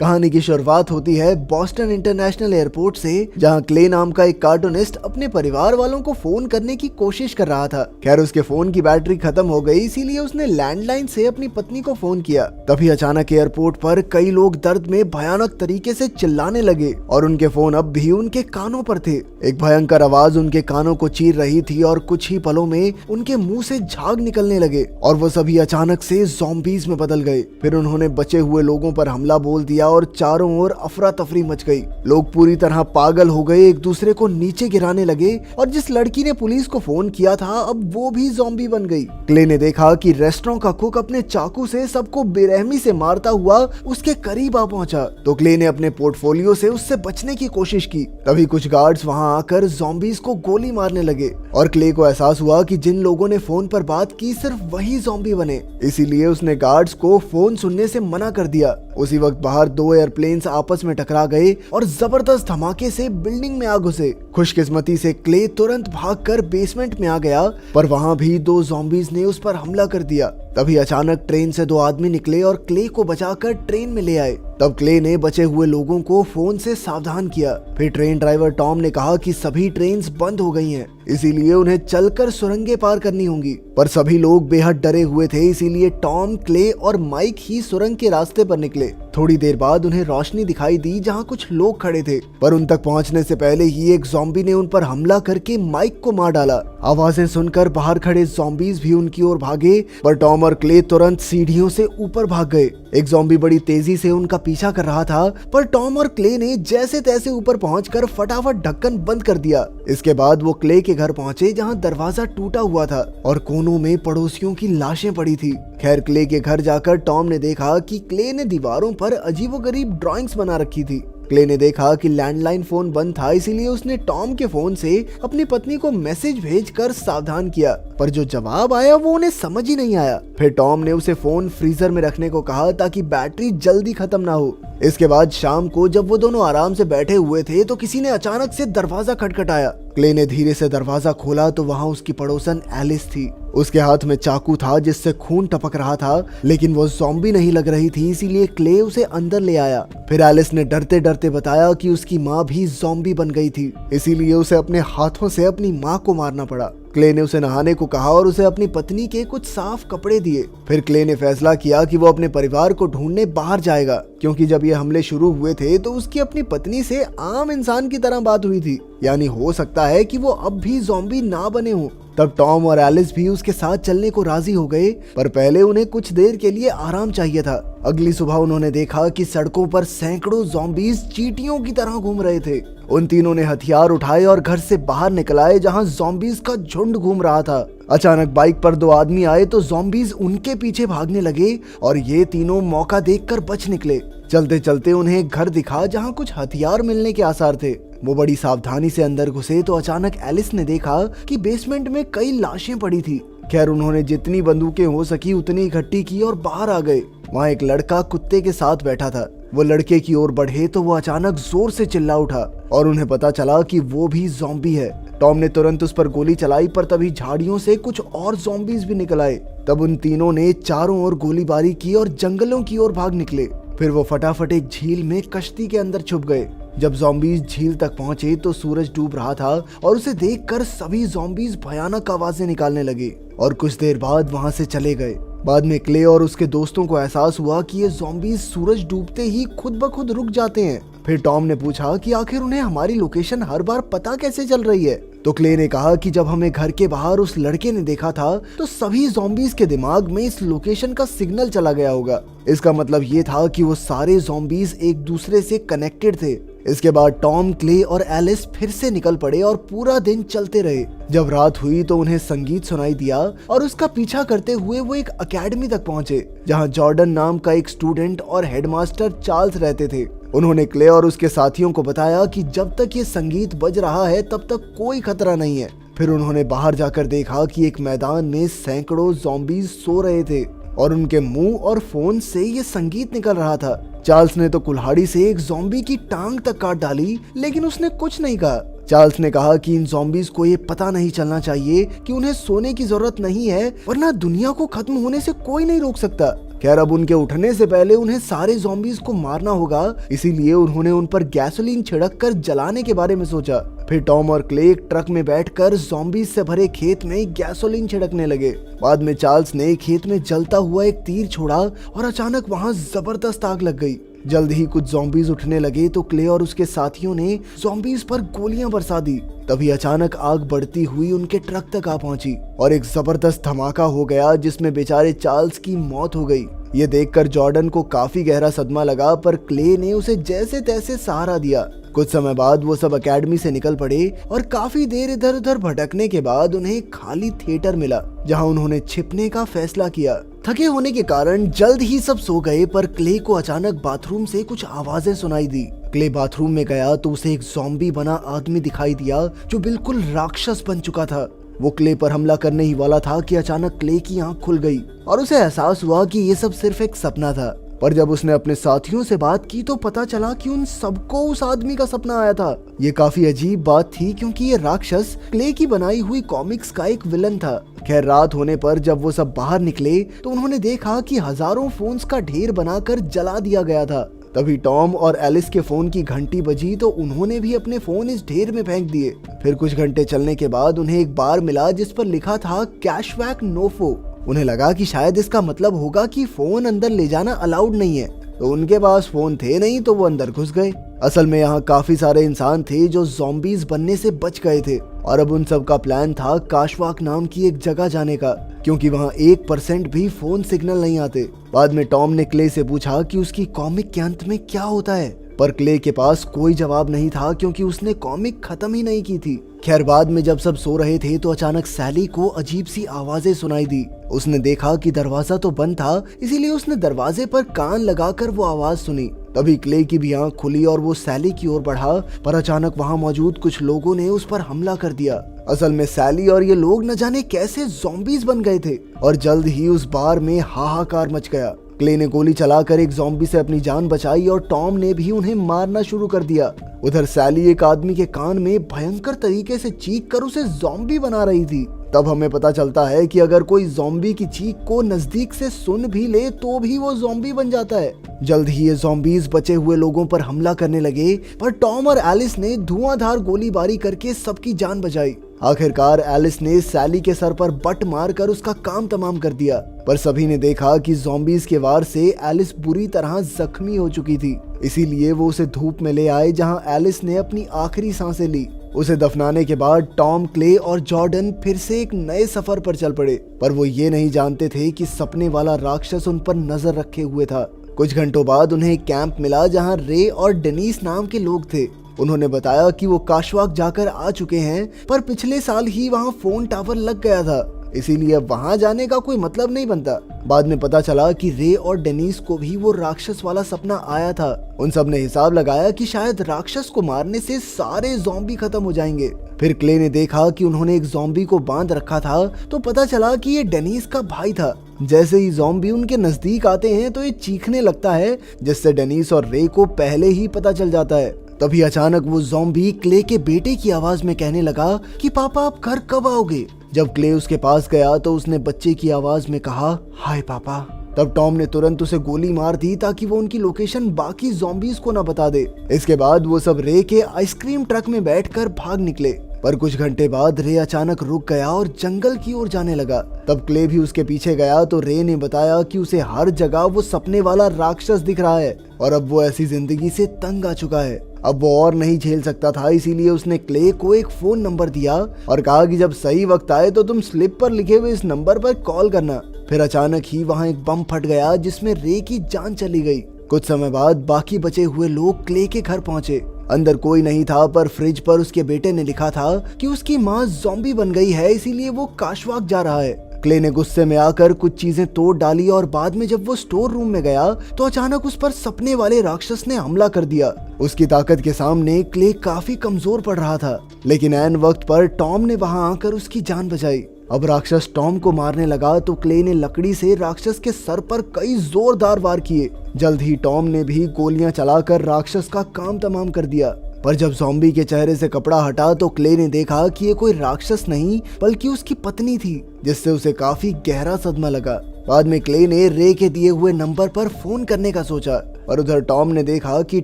कहानी की शुरुआत होती है बॉस्टन इंटरनेशनल एयरपोर्ट से, जहां क्ले नाम का एक कार्टूनिस्ट अपने परिवार वालों को फोन करने की कोशिश कर रहा था। खैर उसके फोन की बैटरी खत्म हो गई, इसीलिए उसने लैंडलाइन से अपनी पत्नी को फोन किया। तभी अचानक एयरपोर्ट पर कई लोग दर्द में भयानक तरीके से चिल्लाने लगे और उनके फोन अब भी उनके कानों पर थे। एक भयंकर आवाज उनके कानों को चीर रही थी और कुछ ही पलों में उनके मुंह से झाग निकलने लगे और वो सभी अचानक से ज़ॉम्बीज़ में बदल गए। फिर उन्होंने बचे हुए लोगों पर हमला बोल दिया और चारों ओर अफरा तफरी मच गई। लोग पूरी तरह पागल हो गए, एक दूसरे को नीचे गिराने लगे और जिस लड़की ने पुलिस को फोन किया था अब वो भी ज़ॉम्बी बन गई। क्ले ने देखा कि रेस्टोरेंट का कुक अपने चाकू से सबको बेरहमी से मारता हुआ उसके करीब आ पहुंचा, तो क्ले ने अपने पोर्टफोलियो से उससे बचने की कोशिश की। तभी कुछ गार्ड्स वहां आकर ज़ॉम्बीज़ को गोली मारने लगे और क्ले को एहसास हुआ कि जिन लोगों ने फोन पर बात की सिर्फ वही ज़ॉम्बी बने। इसीलिए उसने गार्ड्स को फोन सुनने से मना कर दिया। उसी वक्त बाहर दो एयरप्लेन्स आपस में टकरा गए और जबरदस्त धमाके से बिल्डिंग में आ घुसे। खुशकिस्मती से क्ले तुरंत भागकर बेसमेंट में आ गया, पर वहां भी दो ज़ॉम्बीज़ ने उस पर हमला कर दिया। तभी अचानक ट्रेन से दो आदमी निकले और क्ले को बचाकर ट्रेन में ले आए। तब क्ले ने बचे हुए लोगों को फोन से सावधान किया। फिर ट्रेन ड्राइवर टॉम ने कहा कि सभी ट्रेन्स बंद हो गई हैं, इसीलिए उन्हें चलकर सुरंगें पार करनी होंगी। पर सभी लोग बेहद डरे हुए थे, इसीलिए टॉम, क्ले और माइक ही सुरंग के रास्ते पर निकले। थोड़ी देर बाद उन्हें रोशनी दिखाई दी जहां कुछ लोग खड़े थे, पर उन तक पहुंचने से पहले ही एक ज़ॉम्बी ने उन पर हमला करके माइक को मार डाला। आवाजें सुनकर बाहर खड़े ज़ॉम्बीज़ भी उनकी ओर भागे, पर टॉम और क्ले तुरंत सीढ़ियों से ऊपर भाग गए। एक ज़ॉम्बी बड़ी तेजी से उनका पीछा कर रहा था, पर टॉम और क्ले ने जैसे तैसे ऊपर पहुंचकर फटाफट ढक्कन बंद कर दिया। इसके बाद वो क्ले के घर पहुंचे जहां दरवाजा टूटा हुआ था और कोनों में पड़ोसियों की लाशें पड़ी थी। खैर क्ले के घर जाकर टॉम ने देखा कि क्ले ने दीवारों पर अजीबोगरीब ड्राइंग्स बना रखी थी। क्ले ने देखा कि लैंडलाइन फोन बंद था, इसीलिए उसने टॉम के फोन से अपनी पत्नी को मैसेज भेजकर सावधान किया, पर जो जवाब आया वो उन्हें समझ ही नहीं आया। फिर टॉम ने उसे फोन फ्रीजर में रखने को कहा ताकि बैटरी जल्दी खत्म ना हो। इसके बाद शाम को जब वो दोनों आराम से बैठे हुए थे तो किसी ने अचानक से दरवाजा खटखटाया। क्ले ने धीरे से दरवाजा खोला तो वहाँ उसकी पड़ोसन एलिस थी। उसके हाथ में चाकू था जिससे खून टपक रहा था, लेकिन वो ज़ॉम्बी नहीं लग रही थी, इसीलिए क्ले उसे अंदर ले आया। फिर एलिस ने डरते डरते बताया कि उसकी माँ भी ज़ॉम्बी बन गई थी, इसीलिए उसे अपने हाथों से अपनी माँ को मारना पड़ा। क्ले ने उसे नहाने को कहा और उसे अपनी पत्नी के कुछ साफ कपड़े दिए। फिर क्ले ने फैसला किया कि वो अपने परिवार को ढूंढने बाहर जाएगा, क्योंकि जब ये हमले शुरू हुए थे तो उसकी अपनी पत्नी से आम इंसान की तरह बात हुई थी, यानी हो सकता है कि वो अब भी ज़ॉम्बी ना बने हों। तब टॉम और एलिस भी उसके साथ चलने को राजी हो गए, पर पहले उन्हें कुछ देर के लिए आराम चाहिए था। अगली सुबह उन्होंने देखा कि सड़कों पर सैकड़ों ज़ॉम्बीज़ चींटियों की तरह घूम रहे थे। उन तीनों ने हथियार उठाए और घर से बाहर निकल आए जहां ज़ॉम्बीज़ का झुंड घूम रहा था। अचानक बाइक पर दो आदमी आए तो ज़ॉम्बीज़ उनके पीछे भागने लगे और ये तीनों मौका देखकर बच निकले। चलते चलते उन्हें एक घर दिखा जहां कुछ हथियार मिलने के आसार थे। वो बड़ी सावधानी से अंदर घुसे तो अचानक एलिस ने देखा कि बेसमेंट में कई लाशें पड़ी थी। खैर उन्होंने जितनी बंदूकें हो सकी उतनी इकट्ठी की और बाहर आ गए। वहाँ एक लड़का कुत्ते के साथ बैठा था। वो लड़के की ओर बढ़े तो वो अचानक जोर से चिल्ला उठा और उन्हें पता चला कि वो भी ज़ॉम्बी है। टॉम ने तुरंत उस पर गोली चलाई, पर तभी झाड़ियों से कुछ और ज़ॉम्बीज़ भी निकल आए। तब उन तीनों ने चारों ओर गोलीबारी की और जंगलों की ओर भाग निकले। फिर वो फटाफट एक झील में कश्ती के अंदर छुप गए। जब ज़ॉम्बीज़ झील तक पहुंचे तो सूरज डूब रहा था और उसे देखकर सभी ज़ॉम्बीज़ भयानक आवाजें निकालने लगे और कुछ देर बाद वहां से चले गए। बाद में क्ले और उसके दोस्तों को एहसास हुआ कि ये ज़ॉम्बीज़ सूरज डूबते ही खुद ब खुद रुक जाते हैं। फिर टॉम ने पूछा कि आखिर उन्हें हमारी लोकेशन हर बार पता कैसे चल रही है, तो क्ले ने कहा कि जब हमें घर के बाहर उस लड़के ने देखा था तो सभी ज़ॉम्बीज़ के दिमाग में इस लोकेशन का सिग्नल चला गया होगा। इसका मतलब ये था कि वो सारे ज़ॉम्बीज़ एक दूसरे से कनेक्टेड थे। इसके बाद टॉम, क्ले और एलिस फिर से निकल पड़े और पूरा दिन चलते रहे। जब रात हुई तो उन्हें संगीत सुनाई दिया और उसका पीछा करते हुए वो एक एकेडमी तक पहुंचे जहां जॉर्डन नाम का एक स्टूडेंट और हेडमास्टर चार्ल्स रहते थे। उन्होंने क्ले और उसके साथियों को बताया कि जब तक ये संगीत बज रहा है तब तक कोई खतरा नहीं है। फिर उन्होंने बाहर जाकर देखा कि एक मैदान में सैकड़ों ज़ॉम्बीज़ सो रहे थे और उनके मुंह और फोन से ये संगीत निकल रहा था। चार्ल्स ने तो कुल्हाड़ी से एक ज़ॉम्बी की टांग तक काट डाली, लेकिन उसने कुछ नहीं कहा। चार्ल्स ने कहा कि इन ज़ॉम्बीज़ को ये पता नहीं चलना चाहिए कि उन्हें सोने की जरूरत नहीं है, वरना दुनिया को खत्म होने से कोई नहीं रोक सकता। खैर अब उनके उठने से पहले उन्हें सारे ज़ॉम्बीज को मारना होगा, इसीलिए उन्होंने उन पर गैसोलीन छिड़क कर जलाने के बारे में सोचा। फिर टॉम और क्ले एक ट्रक में बैठकर ज़ॉम्बीज से भरे खेत में गैसोलीन छिड़कने लगे। बाद में चार्ल्स ने खेत में जलता हुआ एक तीर छोड़ा और अचानक वहां जबरदस्त आग लग गई। जल्द ही कुछ ज़ॉम्बीज उठने लगे तो क्ले और उसके साथियों ने ज़ॉम्बीज पर गोलियां बरसा दी। तभी अचानक आग बढ़ती हुई उनके ट्रक तक आ पहुंची और एक जबरदस्त धमाका हो गया जिसमें बेचारे चार्ल्स की मौत हो गई। ये देखकर जॉर्डन को काफी गहरा सदमा लगा, पर क्ले ने उसे जैसे तैसे सहारा दिया। कुछ समय बाद वो सब एकेडमी से निकल पड़े और काफी देर इधर उधर भटकने के बाद उन्हें एक खाली थिएटर मिला जहां उन्होंने छिपने का फैसला किया। थके होने के कारण जल्द ही सब सो गए, पर क्ले को अचानक बाथरूम से कुछ आवाजें सुनाई दी। क्ले बाथरूम में गया तो उसे एक ज़ॉम्बी बना आदमी दिखाई दिया जो बिल्कुल राक्षस बन चुका था। वो क्ले पर हमला करने ही वाला था कि अचानक क्ले की आंख खुल गई और उसे एहसास हुआ कि ये सब सिर्फ एक सपना था। पर जब उसने अपने साथियों से बात की तो पता चला कि उन सबको उस आदमी का सपना आया था। ये काफी अजीब बात थी क्योंकि ये राक्षस क्ले की बनाई हुई कॉमिक्स का एक विलन था। खैर रात होने पर जब वो सब बाहर निकले तो उन्होंने देखा कि हजारों फोन्स का ढेर बनाकर जला दिया गया था। तभी टॉम और एलिस के फोन की घंटी बजी तो उन्होंने भी अपने फोन इस ढेर में फेंक दिए। फिर कुछ घंटे चलने के बाद उन्हें एक बार मिला जिस पर लिखा था कैशबैक नोफो। उन्हें लगा कि शायद इसका मतलब होगा कि फोन अंदर ले जाना अलाउड नहीं है, तो उनके पास फोन थे नहीं तो वो अंदर घुस गए। असल में यहाँ काफी सारे इंसान थे जो ज़ॉम्बीज बनने से बच गए थे और अब उन सब का प्लान था काशवाक नाम की एक जगह जाने का, क्योंकि वहाँ 1% भी फोन सिग्नल नहीं आते। बाद में टॉम ने क्ले से पूछा कि उसकी कॉमिक के अंत में क्या होता है, पर क्ले के पास कोई जवाब नहीं था क्योंकि उसने कॉमिक खत्म ही नहीं की थी। खैर बाद में जब सब सो रहे थे तो अचानक सैली को अजीब सी आवाजें सुनाई दी। उसने देखा कि दरवाजा तो बंद था, इसीलिए उसने दरवाजे पर कान लगाकर वो आवाज सुनी। तभी क्ले की भी आंख खुली और वो सैली की ओर बढ़ा, पर अचानक वहाँ मौजूद कुछ लोगों ने उस पर हमला कर दिया। असल में सैली और ये लोग न जाने कैसे ज़ॉम्बीज बन गए थे और जल्द ही उस बार में हाहाकार मच गया। क्ले ने गोली चलाकर एक ज़ॉम्बी से अपनी जान बचाई और टॉम ने भी उन्हें मारना शुरू कर दिया। उधर सैली एक आदमी के कान में भयंकर तरीके से चीख कर उसे ज़ॉम्बी बना रही थी। तब हमें पता चलता है कि अगर कोई ज़ॉम्बी की चीख को नजदीक से सुन भी ले तो भी वो ज़ॉम्बी बन जाता है। जल्द ही ये ज़ॉम्बीज बचे हुए लोगों पर हमला करने लगे, पर टॉम और एलिस ने धुआंधार गोलीबारी करके सबकी जान बचाई। आखिरकार एलिस ने सैली के सर पर बट मारकर उसका काम तमाम कर दिया, पर सभी ने देखा कि ज़ॉम्बीज के वार से एलिस बुरी तरह जख्मी हो चुकी थी। इसीलिए वो उसे धूप में ले आए जहां एलिस ने अपनी आखिरी सांसें ली। उसे दफनाने के बाद टॉम, क्ले और जॉर्डन फिर से एक नए सफर पर चल पड़े, पर वो ये नहीं जानते थे कि सपने वाला राक्षस उन पर नजर रखे हुए था। कुछ घंटों बाद उन्हें एक कैंप मिला जहां रे और डेनिस नाम के लोग थे। उन्होंने बताया कि वो काशवाक जाकर आ चुके हैं, पर पिछले साल ही वहाँ फोन टावर लग गया था, इसीलिए वहाँ जाने का कोई मतलब नहीं बनता। बाद में पता चला कि रे और डेनिस को भी वो राक्षस वाला सपना आया था। उन सब ने हिसाब लगाया कि शायद राक्षस को मारने से सारे ज़ॉम्बी खत्म हो जाएंगे। फिर क्ले ने देखा कि उन्होंने एक ज़ॉम्बी को बांध रखा था, तो पता चला कि ये डेनिस का भाई था। जैसे ही ज़ॉम्बी उनके नजदीक आते हैं तो ये चीखने लगता है, जिससे डेनिस और रे को पहले ही पता चल जाता है। तभी अचानक वो ज़ॉम्बी क्ले के बेटे की आवाज में कहने लगा कि पापा आप घर कब आओगे। जब क्ले उसके पास गया तो उसने बच्चे की आवाज में कहा हाय पापा। तब टॉम ने तुरंत उसे गोली मार दी ताकि वो उनकी लोकेशन बाकी ज़ॉम्बीज को न बता दे। इसके बाद वो सब रे के आइसक्रीम ट्रक में बैठकर भाग निकले, पर कुछ घंटे बाद रे अचानक रुक गया और जंगल की ओर जाने लगा। तब क्ले भी उसके पीछे गया तो रे ने बताया कि उसे हर जगह वो सपने वाला राक्षस दिख रहा है और अब वो ऐसी जिंदगी से तंग आ चुका है। अब वो और नहीं झेल सकता था, इसीलिए उसने क्ले को एक फोन नंबर दिया और कहा कि जब सही वक्त आए तो तुम स्लिप पर लिखे हुए इस नंबर पर कॉल करना। फिर अचानक ही वहाँ एक बम फट गया जिसमें रे की जान चली गई। कुछ समय बाद बाकी बचे हुए लोग क्ले के घर पहुंचे। अंदर कोई नहीं था, पर फ्रिज पर उसके बेटे ने लिखा था कि उसकी माँ ज़ॉम्बी बन गई है, इसीलिए वो काशवाक जा रहा है। क्ले ने गुस्से में आकर कुछ चीजें तोड़ डाली और बाद में जब वो स्टोर रूम में गया तो अचानक उस पर सपने वाले राक्षस ने हमला कर दिया। उसकी ताकत के सामने क्ले काफी कमजोर पड़ रहा था, लेकिन ऐन वक्त पर टॉम ने वहां आकर उसकी जान बचाई। अब राक्षस टॉम को मारने लगा तो क्ले ने लकड़ी से राक्षस के सर पर कई जोरदार वार किए। जल्द ही टॉम ने भी गोलियां चलाकर राक्षस का काम तमाम कर दिया। पर जब ज़ॉम्बी के चेहरे से कपड़ा हटा तो क्ले ने देखा कि ये कोई राक्षस नहीं बल्कि उसकी पत्नी थी, जिससे उसे काफी गहरा सदमा लगा। बाद में क्ले ने रे के दिए हुए नंबर पर फोन करने का सोचा, और उधर टॉम ने देखा कि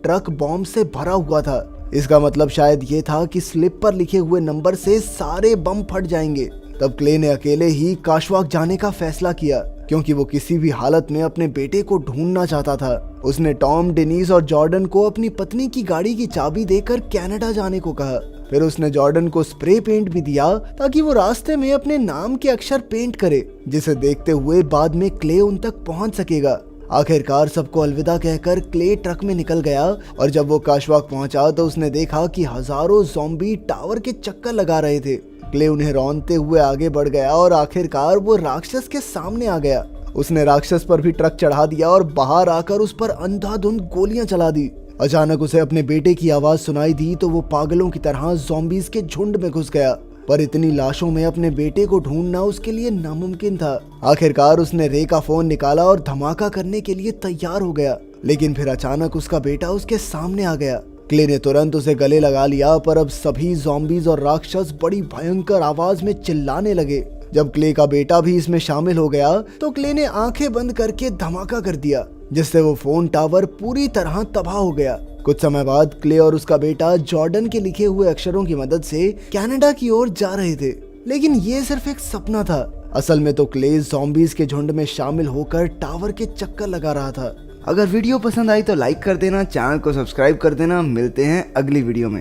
ट्रक बॉम्ब से भरा हुआ था। इसका मतलब शायद ये था कि स्लिप पर लिखे हुए नंबर से सारे बम फट जाएंगे। तब क्ले ने अकेले ही काशवाक जाने का फैसला किया, क्योंकि वो किसी भी हालत में अपने बेटे को ढूंढना चाहता था। उसने टॉम, डेनिस और जॉर्डन को अपनी पत्नी की गाड़ी की चाबी देकर कनाडा जाने को कहा। फिर उसने जॉर्डन को स्प्रे पेंट भी दिया ताकि वो रास्ते में अपने नाम के अक्षर पेंट करे, जिसे देखते हुए बाद में क्ले उन तक पहुंच सकेगा। आखिरकार सबको अलविदा कहकर क्ले ट्रक में निकल गया, और जब वो काशवाक पहुंचा तो उसने देखा कि हजारों ज़ॉम्बी टावर के चक्कर लगा रहे थे। क्ले उन्हें रौंदते हुए आगे बढ़ गया और आखिरकार वो राक्षस के सामने आ गया। उसने राक्षस पर भी ट्रक चढ़ा दिया और बाहर आकर उस पर अंधाधुंध गोलियां चला दी। अचानक उसे अपने बेटे की आवाज सुनाई दी तो वो पागलों की तरह ज़ॉम्बीज के झुंड में घुस गया। पर इतनी लाशों में अपने बेटे को ढूंढना उसके लिए नामुमकिन था। आखिरकार उसने रे का फोन निकाला और धमाका करने के लिए तैयार हो गया, लेकिन फिर अचानक उसका बेटा उसके सामने आ गया। क्ले ने तुरंत उसे गले लगा लिया, पर अब सभी ज़ॉम्बीज और राक्षस बड़ी भयंकर आवाज में चिल्लाने लगे। जब क्ले का बेटा भी इसमें शामिल हो गया तो क्ले ने आंखें बंद करके धमाका कर दिया, जिससे वो फोन टावर पूरी तरह तबाह हो गया। कुछ समय बाद क्ले और उसका बेटा जॉर्डन के लिखे हुए अक्षरों की मदद से कनाडा की ओर जा रहे थे, लेकिन ये सिर्फ एक सपना था। असल में तो क्ले ज़ॉम्बीज के झुंड में शामिल होकर टावर के चक्कर लगा रहा था। अगर वीडियो पसंद आई तो लाइक कर देना, चैनल को सब्सक्राइब कर देना। मिलते हैं अगली वीडियो में।